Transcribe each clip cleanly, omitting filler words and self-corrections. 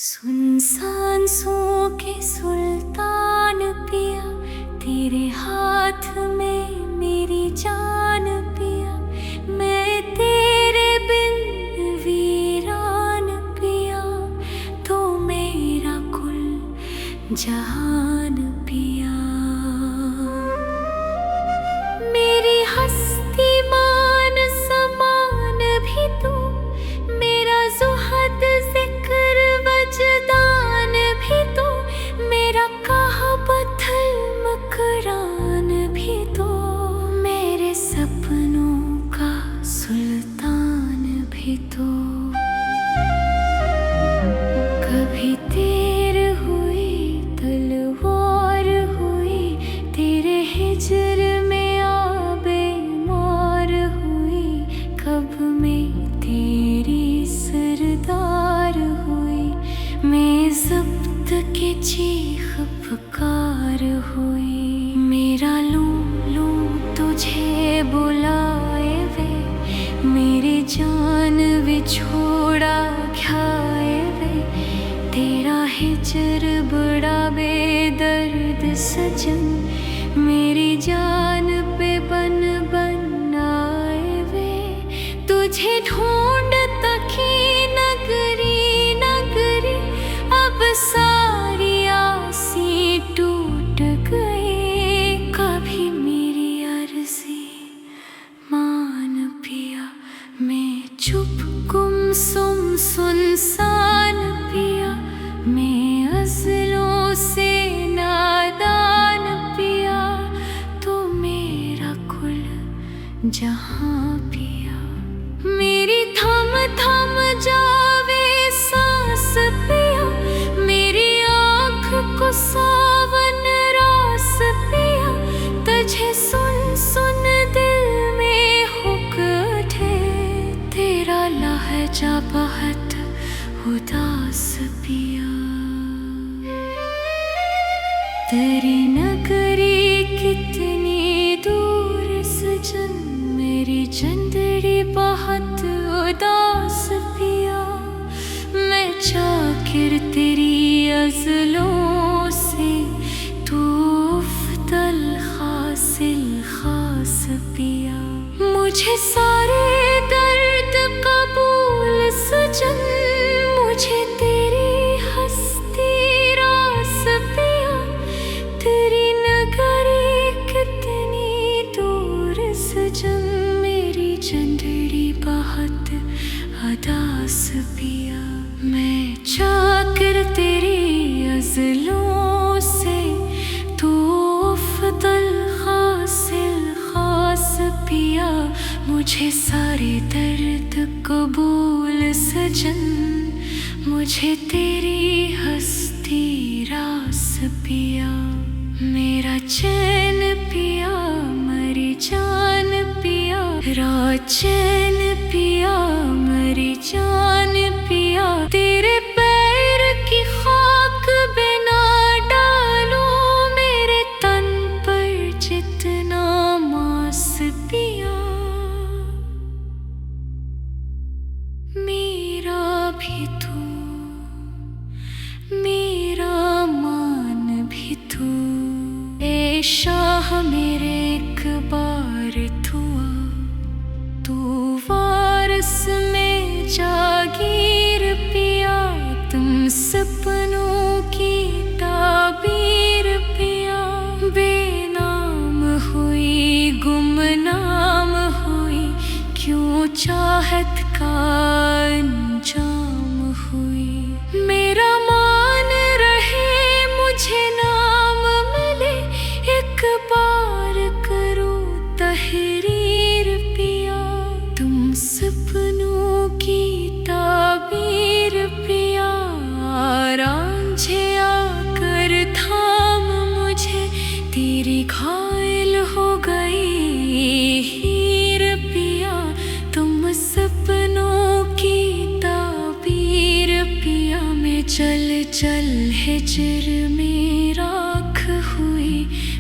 सुनसान सो के सुल्तान पिया, तेरे हाथ में मेरी जान पिया। मैं तेरे बिन वीरान पिया, तो मेरा कुल जहान पिया। मेरी हस्ती मान समान भी तू, मेरा जुहद जिक्र वजदान भी तू, मेरा कहाबतल मकरान भी तू, मेरे सपनों का सुल्तान भी तू। कभी तीर हुई तलवार हुई, तेरे हिजर में आबे मार हुई। कब मैं तेरी सरदार हुई, मैं ज़ब्त के चीख पुकार हुई। मेरा लूं लूं तुझे बुलाए वे, मेरी जान विछोड़ा खाए वे। तेरा हिजर बड़ा बेदर्द सजन, मेरी जान पे बन बन आए वे। तुझे ढूंढता की नगरी नगरी, अब सारी आसी टूट गई। कभी मेरी अर्जी मान पिया, मैं चुप गुमसुम सुनसान पिया। मैं अज़लों से नादान पिया, तो मेरा कुल जहां पिया। मेरी थम थम जावे सांस पिया, मेरी आँख को सावन रास पिया। तुझे सुन सुन दिल में हुक उठे, तेरा लहजा बहुत उदास पिया। तेरी नगरी कितनी दूर सजन, मेरी चंदड़ी बहुत उदास पिया। मैं चाकिर तेरी अज़लों से, तू अफ़दल हासिल खास पिया। मुझे सारे दर्द कबूल सजन, मुझे तेरी हस्ती रास पिया। तेरी नगरी कितनी दूर सजन, मेरी चंदड़ी बहुत उदास पिया। मैं चाकर तेरी अज़लों से, तू अफ़दल हासिल खास पिया। मुझे सारे दर्द कबूल सजन, मुझे तेरी हस्ती रास पिया। मेरा चैन पिया, मरी जान पिया। रा चैन पिया, मरी जान पिया। तेरे पैर की खाक बिना डालो, मेरे तन पर जितना मांस पिया। मेरा भी तू, मेरा मान भी तू। ए शाह मेरे एक बार तू, तू वारस में जागीर पिया। तुम सपनों की ताबीर पिया। बेनाम हुई गुमनाम हुई, क्यों चाहत का अंजाम हुई। मेरा मान रहे मुझे नाम मिले, एक बार करो तहरीर पिया। तुम सपनों की ताबीर पिया। रांझे आकर थाम मुझे, तेरी घायल हो गई हीर पिया। तुम सपनों की ताबीर पिया। मैं चल चल हिजर में राख हुई,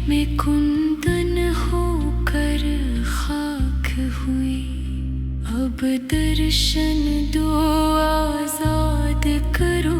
मैं कुंदन होकर खाक हुई। अब दर्शन दो आजाद करो,